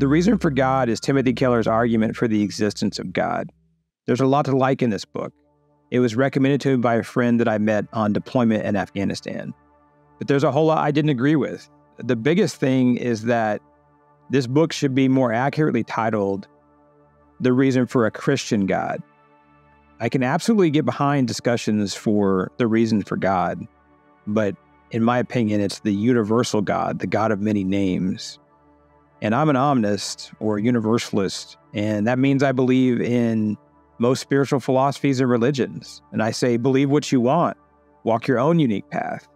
The Reason for God is Timothy Keller's argument for the existence of God. There's a lot to like in this book. It was recommended to me by a friend that I met on deployment in Afghanistan. But there's a whole lot I didn't agree with. The biggest thing is that this book should be more accurately titled The Reason for a Christian God. I can absolutely get behind discussions for the reason for God, but in my opinion, it's the universal God, the God of many names. And I'm an omnist or universalist, and that means I believe in most spiritual philosophies and religions. And I say, believe what you want, walk your own unique path.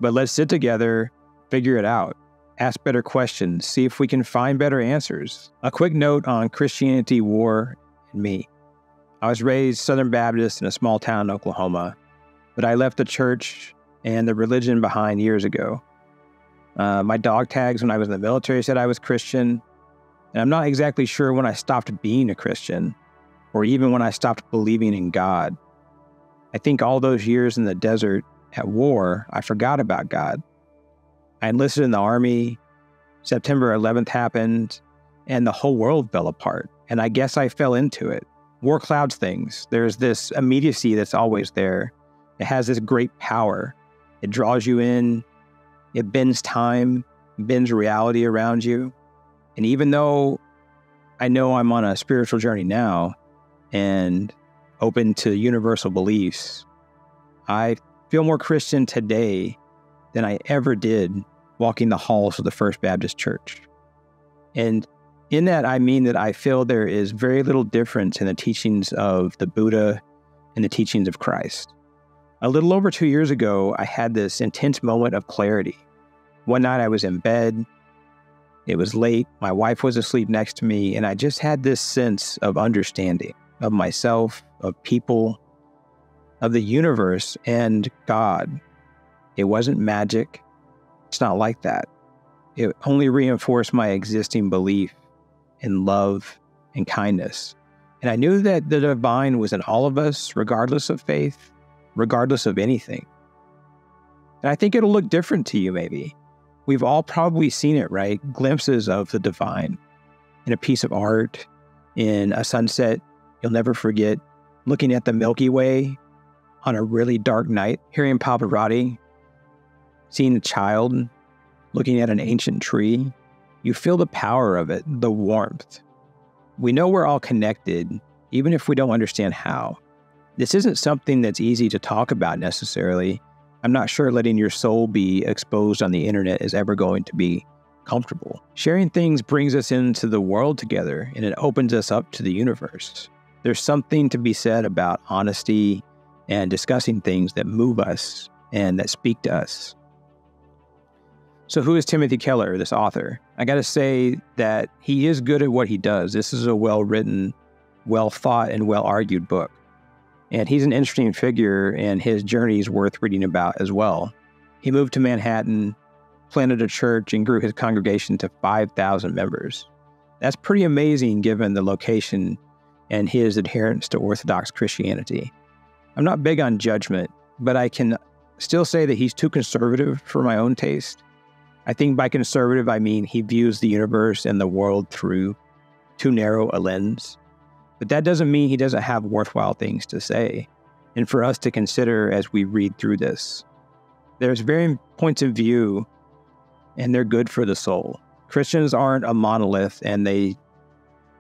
But let's sit together, figure it out, ask better questions, see if we can find better answers. A quick note on Christianity, war, and me. I was raised Southern Baptist in a small town in Oklahoma, but I left the church and the religion behind years ago. My dog tags when I was in the military said I was Christian, and I'm not exactly sure when I stopped being a Christian, or even when I stopped believing in God. I think all those years in the desert at war, I forgot about God. I enlisted in the Army, September 11th happened, and the whole world fell apart, and I guess I fell into it. War clouds things. There's this immediacy that's always there. It has this great power. It draws you in. It bends time, bends reality around you. And even though I know I'm on a spiritual journey now and open to universal beliefs, I feel more Christian today than I ever did walking the halls of the First Baptist Church. And in that, I mean that I feel there is very little difference in the teachings of the Buddha and the teachings of Christ. A little over 2 years ago, I had this intense moment of clarity. One night I was in bed. It was late. My wife was asleep next to me, and I just had this sense of understanding of myself, of people, of the universe, and God. It wasn't magic. It's not like that. It only reinforced my existing belief in love and kindness. And I knew that the divine was in all of us, regardless of faith, regardless of anything. And I think it'll look different to you, maybe. We've all probably seen it, right? Glimpses of the divine in a piece of art, in a sunset you'll never forget, looking at the Milky Way on a really dark night, hearing Pavarotti, seeing a child, looking at an ancient tree. You feel the power of it, the warmth. We know we're all connected, even if we don't understand how. This isn't something that's easy to talk about necessarily. I'm not sure letting your soul be exposed on the internet is ever going to be comfortable. Sharing things brings us into the world together, and it opens us up to the universe. There's something to be said about honesty and discussing things that move us and that speak to us. So who is Timothy Keller, this author? I got to say that he is good at what he does. This is a well-written, well-thought, and well-argued book. And he's an interesting figure, and his journey is worth reading about as well. He moved to Manhattan, planted a church, and grew his congregation to 5,000 members. That's pretty amazing given the location and his adherence to Orthodox Christianity. I'm not big on judgment, but I can still say that he's too conservative for my own taste. I think by conservative, I mean he views the universe and the world through too narrow a lens. But that doesn't mean he doesn't have worthwhile things to say, and for us to consider as we read through this. There's varying points of view, and they're good for the soul. Christians aren't a monolith, and they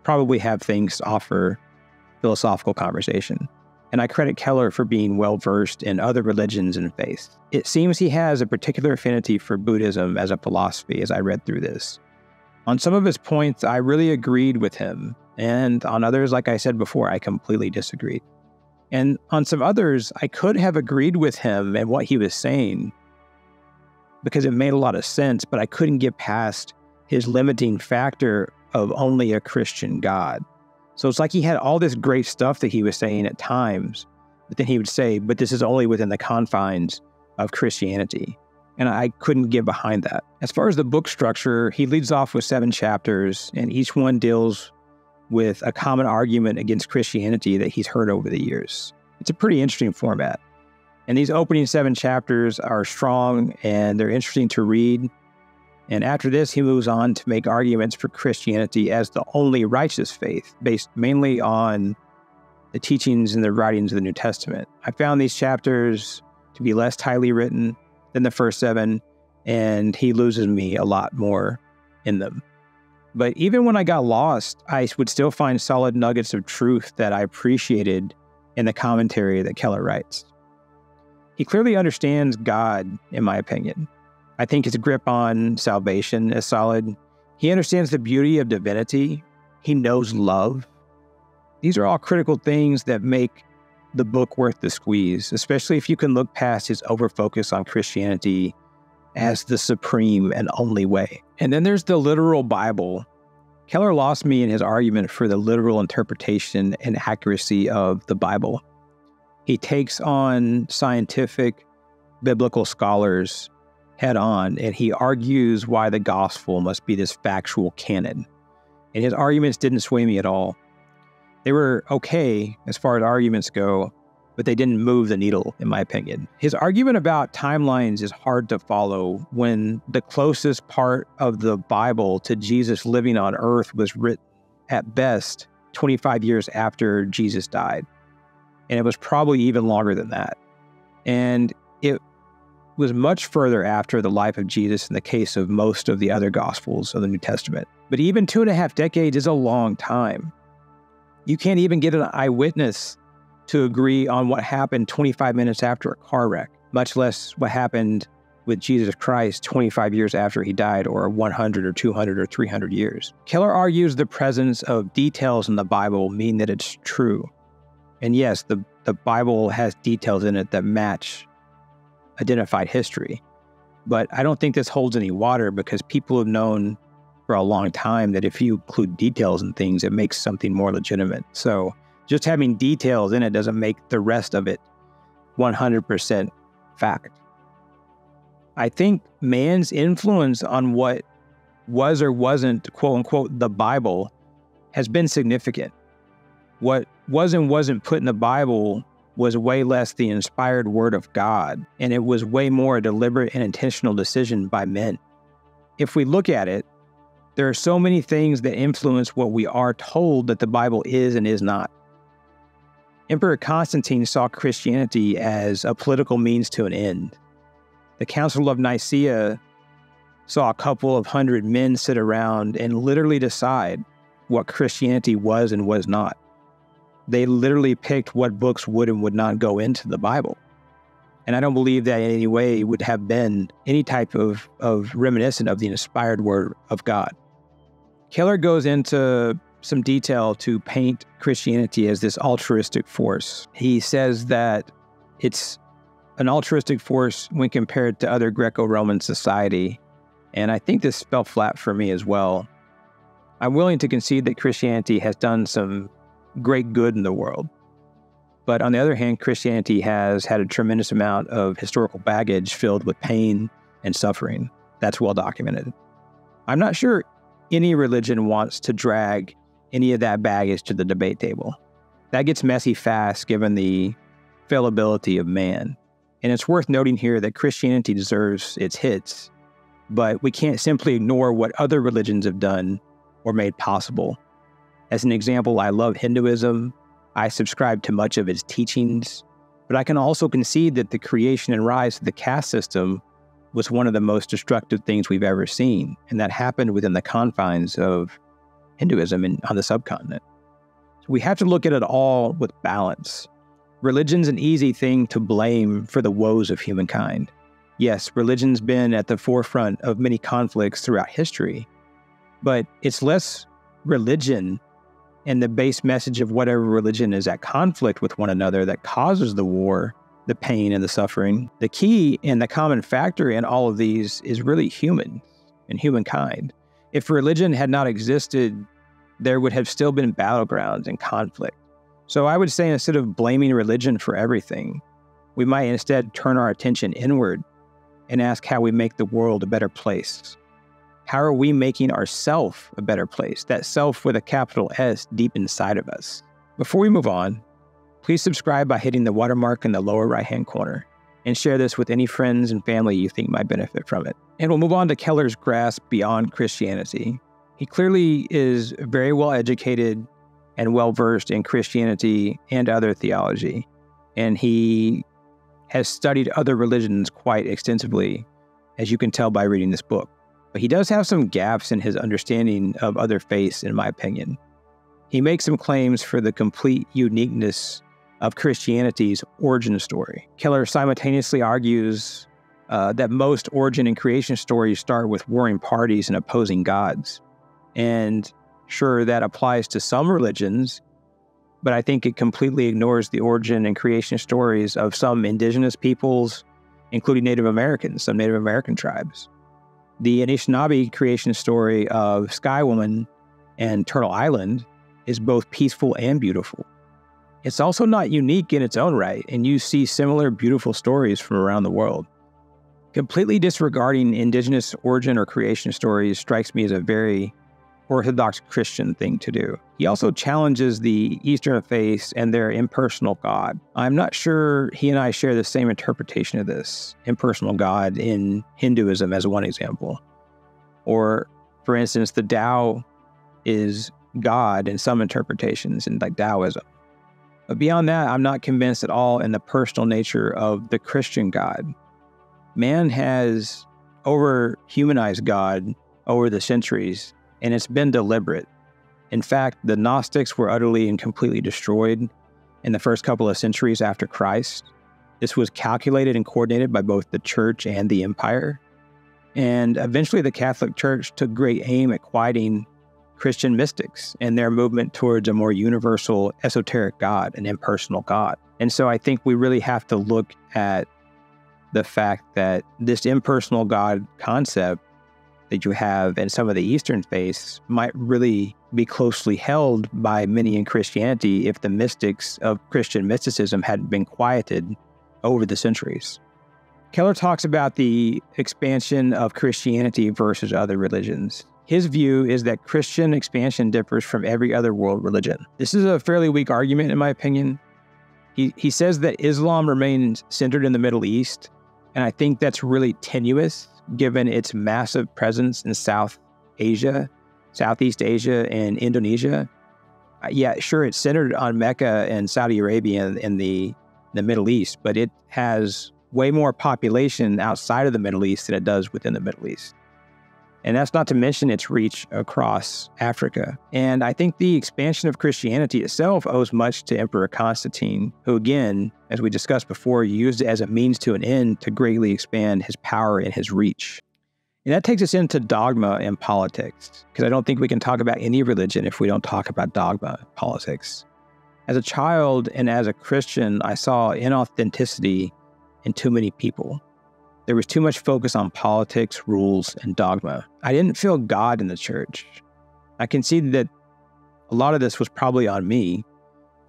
probably have things to offer philosophical conversation. And I credit Keller for being well-versed in other religions and faiths. It seems he has a particular affinity for Buddhism as a philosophy as I read through this. On some of his points, I really agreed with him, and on others, like I said before, I completely disagreed. And on some others, I could have agreed with him and what he was saying because it made a lot of sense, but I couldn't get past his limiting factor of only a Christian God. So it's like he had all this great stuff that he was saying at times, but then he would say, but this is only within the confines of Christianity. And I couldn't get behind that. As far as the book structure, he leads off with 7 chapters, and each one deals with a common argument against Christianity that he's heard over the years. It's a pretty interesting format. And these opening 7 chapters are strong, and they're interesting to read. And after this, he moves on to make arguments for Christianity as the only righteous faith, based mainly on the teachings and the writings of the New Testament. I found these chapters to be less tightly written than the first 7, and he loses me a lot more in them. But even when I got lost, I would still find solid nuggets of truth that I appreciated in the commentary that Keller writes. He clearly understands God, in my opinion. I think his grip on salvation is solid. He understands the beauty of divinity. He knows love. These are all critical things that make the book worth the squeeze, especially if you can look past his overfocus on Christianity as the supreme and only way. And then there's the literal Bible. Keller lost me in his argument for the literal interpretation and accuracy of the Bible. He takes on scientific biblical scholars head on, and he argues why the gospel must be this factual canon. And his arguments didn't sway me at all. They were okay as far as arguments go, but they didn't move the needle, in my opinion. His argument about timelines is hard to follow when the closest part of the Bible to Jesus living on earth was written, at best, 25 years after Jesus died. And it was probably even longer than that. And it was much further after the life of Jesus in the case of most of the other Gospels of the New Testament. But even 2.5 decades is a long time. You can't even get an eyewitness to agree on what happened 25 minutes after a car wreck, much less what happened with Jesus Christ 25 years after he died, or 100 or 200 or 300 years. Keller argues the presence of details in the Bible mean that it's true. And yes, the Bible has details in it that match identified history. But I don't think this holds any water, because people have known for a long time that if you include details in things, it makes something more legitimate. So just having details in it doesn't make the rest of it 100% fact. I think man's influence on what was or wasn't, quote unquote, the Bible has been significant. What was and wasn't put in the Bible was way less the inspired word of God, and it was way more a deliberate and intentional decision by men. If we look at it, there are so many things that influence what we are told that the Bible is and is not. Emperor Constantine saw Christianity as a political means to an end. The Council of Nicaea saw a couple of hundred men sit around and literally decide what Christianity was and was not. They literally picked what books would and would not go into the Bible. And I don't believe that in any way would have been any type of reminiscent of the inspired word of God. Keller goes into some detail to paint Christianity as this altruistic force. He says that it's an altruistic force when compared to other Greco-Roman society. And I think this fell flat for me as well. I'm willing to concede that Christianity has done some great good in the world. But on the other hand, Christianity has had a tremendous amount of historical baggage filled with pain and suffering. That's well documented. I'm not sure any religion wants to drag any of that baggage to the debate table. That gets messy fast given the fallibility of man. And it's worth noting here that Christianity deserves its hits, but we can't simply ignore what other religions have done or made possible. As an example, I love Hinduism. I subscribe to much of its teachings, but I can also concede that the creation and rise of the caste system was one of the most destructive things we've ever seen, and that happened within the confines of Hinduism on the subcontinent. So we have to look at it all with balance. Religion's an easy thing to blame for the woes of humankind. Yes, religion's been at the forefront of many conflicts throughout history, but it's less religion and the base message of whatever religion is at conflict with one another that causes the war, the pain, and the suffering. The key and the common factor in all of these is really human and humankind. If religion had not existed, there would have still been battlegrounds and conflict. So I would say instead of blaming religion for everything, we might instead turn our attention inward and ask how we make the world a better place. How are we making ourself a better place? That self with a capital S deep inside of us. Before we move on, please subscribe by hitting the watermark in the lower right-hand corner. and share this with any friends and family you think might benefit from it. And we'll move on to Keller's grasp beyond Christianity. He clearly is very well educated and well versed in Christianity and other theology, and he has studied other religions quite extensively, as you can tell by reading this book. But he does have some gaps in his understanding of other faiths, in my opinion. He makes some claims for the complete uniqueness of Christianity's origin story. Keller simultaneously argues that most origin and creation stories start with warring parties and opposing gods. And sure, that applies to some religions, but I think it completely ignores the origin and creation stories of some indigenous peoples, including Native Americans, some Native American tribes. The Anishinaabe creation story of Sky Woman and Turtle Island is both peaceful and beautiful. It's also not unique in its own right, and you see similar beautiful stories from around the world. Completely disregarding indigenous origin or creation stories strikes me as a very Orthodox Christian thing to do. He also challenges the Eastern faiths and their impersonal God. I'm not sure he and I share the same interpretation of this impersonal God in Hinduism as one example. Or, for instance, the Tao is God in some interpretations in like Taoism. But beyond that, I'm not convinced at all in the personal nature of the Christian God. Man has over-humanized God over the centuries, and it's been deliberate. In fact, the Gnostics were utterly and completely destroyed in the first couple of centuries after Christ. This was calculated and coordinated by both the church and the empire. And eventually the Catholic Church took great aim at quieting Christian mystics and their movement towards a more universal, esoteric God, an impersonal God. And so I think we really have to look at the fact that this impersonal God concept that you have in some of the Eastern faiths might really be closely held by many in Christianity if the mystics of Christian mysticism hadn't been quieted over the centuries. Keller talks about the expansion of Christianity versus other religions. His view is that Christian expansion differs from every other world religion. This is a fairly weak argument, in my opinion. He says that Islam remains centered in the Middle East, and I think that's really tenuous given its massive presence in South Asia, Southeast Asia, and Indonesia. Yeah, sure, it's centered on Mecca and Saudi Arabia in the Middle East, but it has way more population outside of the Middle East than it does within the Middle East. And that's not to mention its reach across Africa. And I think the expansion of Christianity itself owes much to Emperor Constantine, who again, as we discussed before, used it as a means to an end to greatly expand his power and his reach. And that takes us into dogma and politics, because I don't think we can talk about any religion if we don't talk about dogma and politics. As a child and as a Christian, I saw inauthenticity in too many people. There was too much focus on politics, rules, and dogma. I didn't feel God in the church. I concede that a lot of this was probably on me.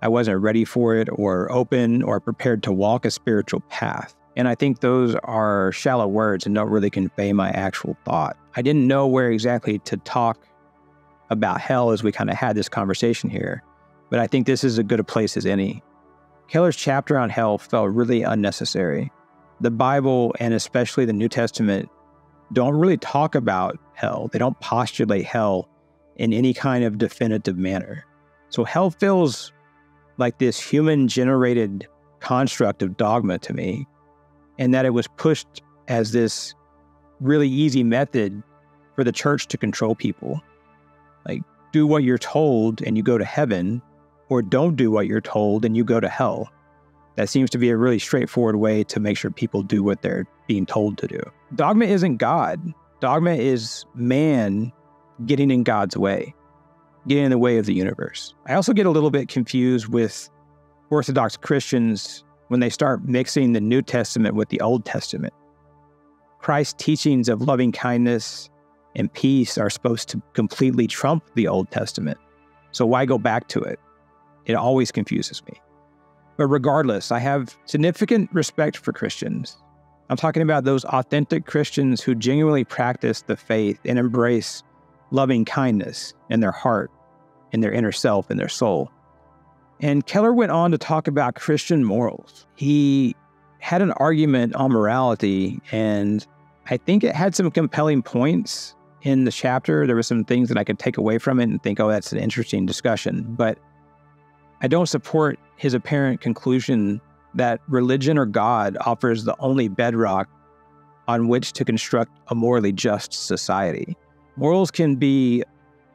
I wasn't ready for it or open or prepared to walk a spiritual path. And I think those are shallow words and don't really convey my actual thought. I didn't know where exactly to talk about hell as we kind of had this conversation here, but I think this is as good a place as any. Keller's chapter on hell felt really unnecessary. The Bible, and especially the New Testament, don't really talk about hell. They don't postulate hell in any kind of definitive manner. So hell feels like this human-generated construct of dogma to me, and that it was pushed as this really easy method for the church to control people. Like, do what you're told and you go to heaven, or don't do what you're told and you go to hell. That seems to be a really straightforward way to make sure people do what they're being told to do. Dogma isn't God. Dogma is man getting in God's way, getting in the way of the universe. I also get a little bit confused with Orthodox Christians when they start mixing the New Testament with the Old Testament. Christ's teachings of loving kindness and peace are supposed to completely trump the Old Testament. So why go back to it? It always confuses me. But regardless, I have significant respect for Christians. I'm talking about those authentic Christians who genuinely practice the faith and embrace loving kindness in their heart, in their inner self, in their soul. And Keller went on to talk about Christian morals. He had an argument on morality, and I think it had some compelling points in the chapter. There were some things that I could take away from it and think, oh, that's an interesting discussion. But I don't support his apparent conclusion that religion or God offers the only bedrock on which to construct a morally just society. Morals can be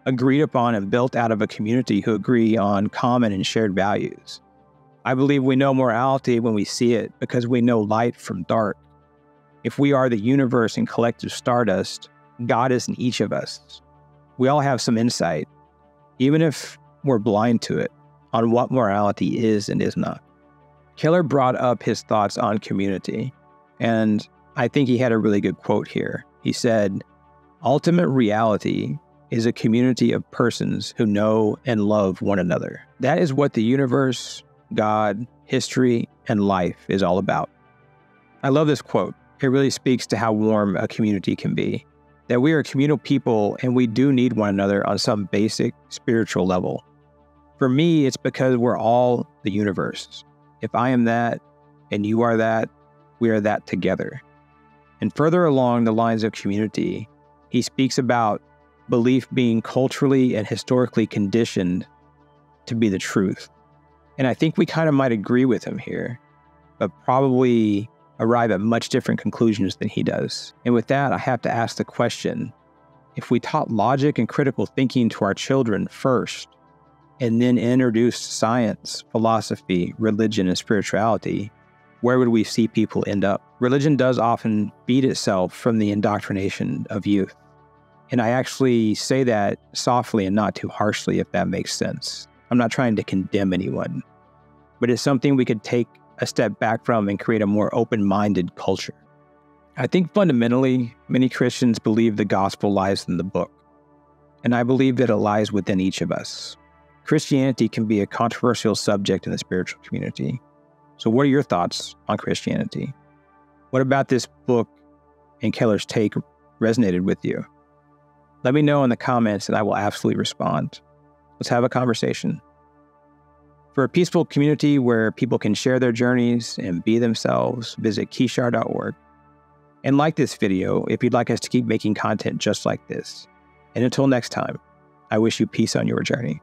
agreed upon and built out of a community who agree on common and shared values. I believe we know morality when we see it because we know light from dark. If we are the universe and collective stardust, God is in each of us. We all have some insight, even if we're blind to it, on what morality is and is not. Keller brought up his thoughts on community, and I think he had a really good quote here. He said, "Ultimate reality is a community of persons who know and love one another. That is what the universe, God, history, and life is all about." I love this quote. It really speaks to how warm a community can be. That we are communal people and we do need one another on some basic spiritual level. For me, it's because we're all the universe. If I am that and you are that, we are that together. And further along the lines of community, he speaks about belief being culturally and historically conditioned to be the truth. And I think we kind of might agree with him here, but probably arrive at much different conclusions than he does. And with that, I have to ask the question, if we taught logic and critical thinking to our children first, and then introduced science, philosophy, religion, and spirituality, where would we see people end up? Religion does often feed itself from the indoctrination of youth. And I actually say that softly and not too harshly, if that makes sense. I'm not trying to condemn anyone, but it's something we could take a step back from and create a more open-minded culture. I think fundamentally, many Christians believe the gospel lies in the book, and I believe that it lies within each of us. Christianity can be a controversial subject in the spiritual community. So what are your thoughts on Christianity? What about this book and Keller's take resonated with you? Let me know in the comments and I will absolutely respond. Let's have a conversation. For a peaceful community where people can share their journeys and be themselves, visit kishar.org. And like this video if you'd like us to keep making content just like this. And until next time, I wish you peace on your journey.